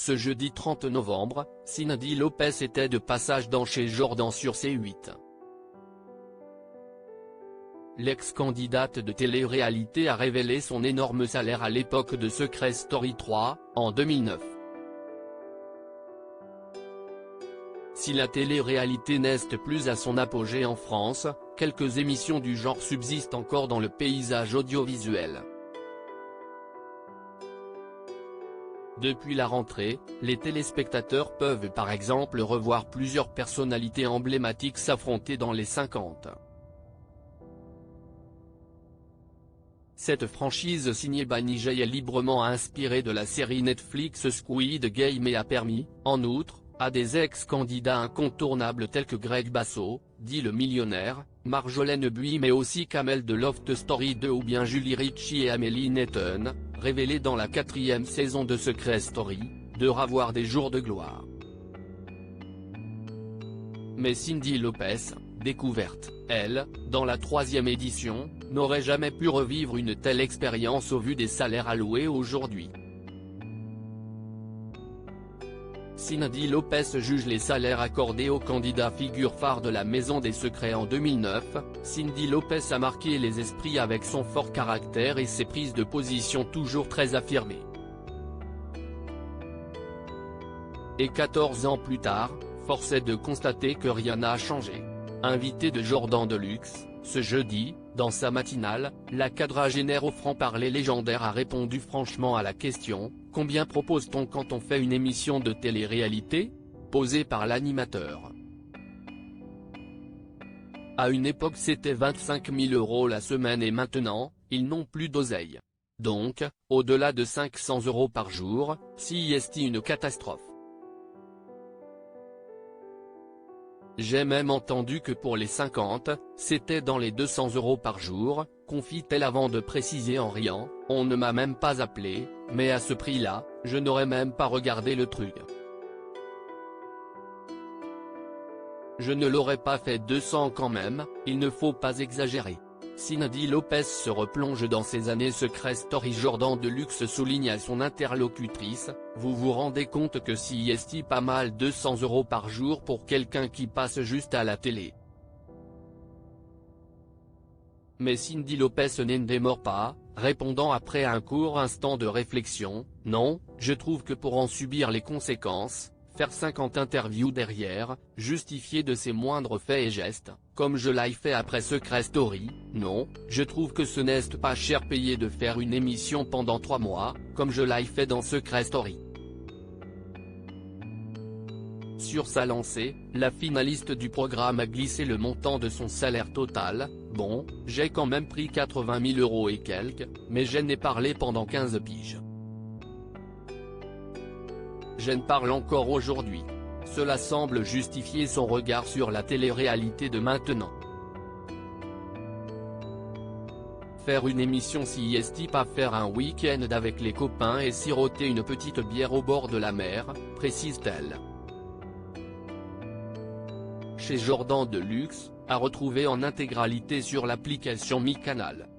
Ce jeudi 30 novembre, Cindy Lopez était de passage dans Chez Jordan sur C8. L'ex-candidate de télé-réalité a révélé son énorme salaire à l'époque de Secret Story 3, en 2009. Si la télé-réalité n'est plus à son apogée en France, quelques émissions du genre subsistent encore dans le paysage audiovisuel. Depuis la rentrée, les téléspectateurs peuvent par exemple revoir plusieurs personnalités emblématiques s'affronter dans les 50. Cette franchise signée Banijay est librement inspirée de la série Netflix Squid Game et a permis, en outre, à des ex-candidats incontournables tels que Greg Basso, dit le millionnaire, Marjolaine Buy mais aussi Kamel de Loft Story 2 ou bien Julie Ritchie et Amélie Netton, révélés dans la 4e saison de Secret Story, de revoir des jours de gloire. Mais Cindy Lopez, découverte, elle, dans la 3e édition, n'aurait jamais pu revivre une telle expérience au vu des salaires alloués aujourd'hui. Cindy Lopez juge les salaires accordés aux candidats figure phare de la Maison des Secrets en 2009, Cindy Lopez a marqué les esprits avec son fort caractère et ses prises de position toujours très affirmées. Et 14 ans plus tard, force est de constater que rien n'a changé. Invitée de Jordan Deluxe, ce jeudi, dans sa matinale, la quadragénaire au franc-parler légendaire a répondu franchement à la question « Combien propose-t-on quand on fait une émission de télé-réalité ?» posée par l'animateur. À une époque c'était 25 000 € la semaine et maintenant, ils n'ont plus d'oseille. Donc, au-delà de 500 € par jour, si est une catastrophe. J'ai même entendu que pour les 50, c'était dans les 200 € par jour, confie-t-elle avant de préciser en riant, on ne m'a même pas appelé, mais à ce prix-là, je n'aurais même pas regardé le truc. Je ne l'aurais pas fait 200 quand même, il ne faut pas exagérer. Cindy Lopez se replonge dans ses années Secret Story. Jordan Deluxe souligne à son interlocutrice, vous vous rendez compte que si est pas mal 200 € par jour pour quelqu'un qui passe juste à la télé. Mais Cindy Lopez ne démord pas, répondant après un court instant de réflexion, non, je trouve que pour en subir les conséquences, faire 50 interviews derrière, justifier de ses moindres faits et gestes, comme je l'ai fait après Secret Story, non, je trouve que ce n'est pas cher payé de faire une émission pendant 3 mois, comme je l'ai fait dans Secret Story. Sur sa lancée, la finaliste du programme a glissé le montant de son salaire total, bon, j'ai quand même pris 80 000 € et quelques, mais j'en ai parlé pendant 15 piges. J'en parle encore aujourd'hui. Cela semble justifier son regard sur la télé-réalité de maintenant. Faire une émission si est pas faire un week-end avec les copains et siroter une petite bière au bord de la mer, précise-t-elle. Chez Jordan Deluxe, à retrouver en intégralité sur l'application Mi Canal.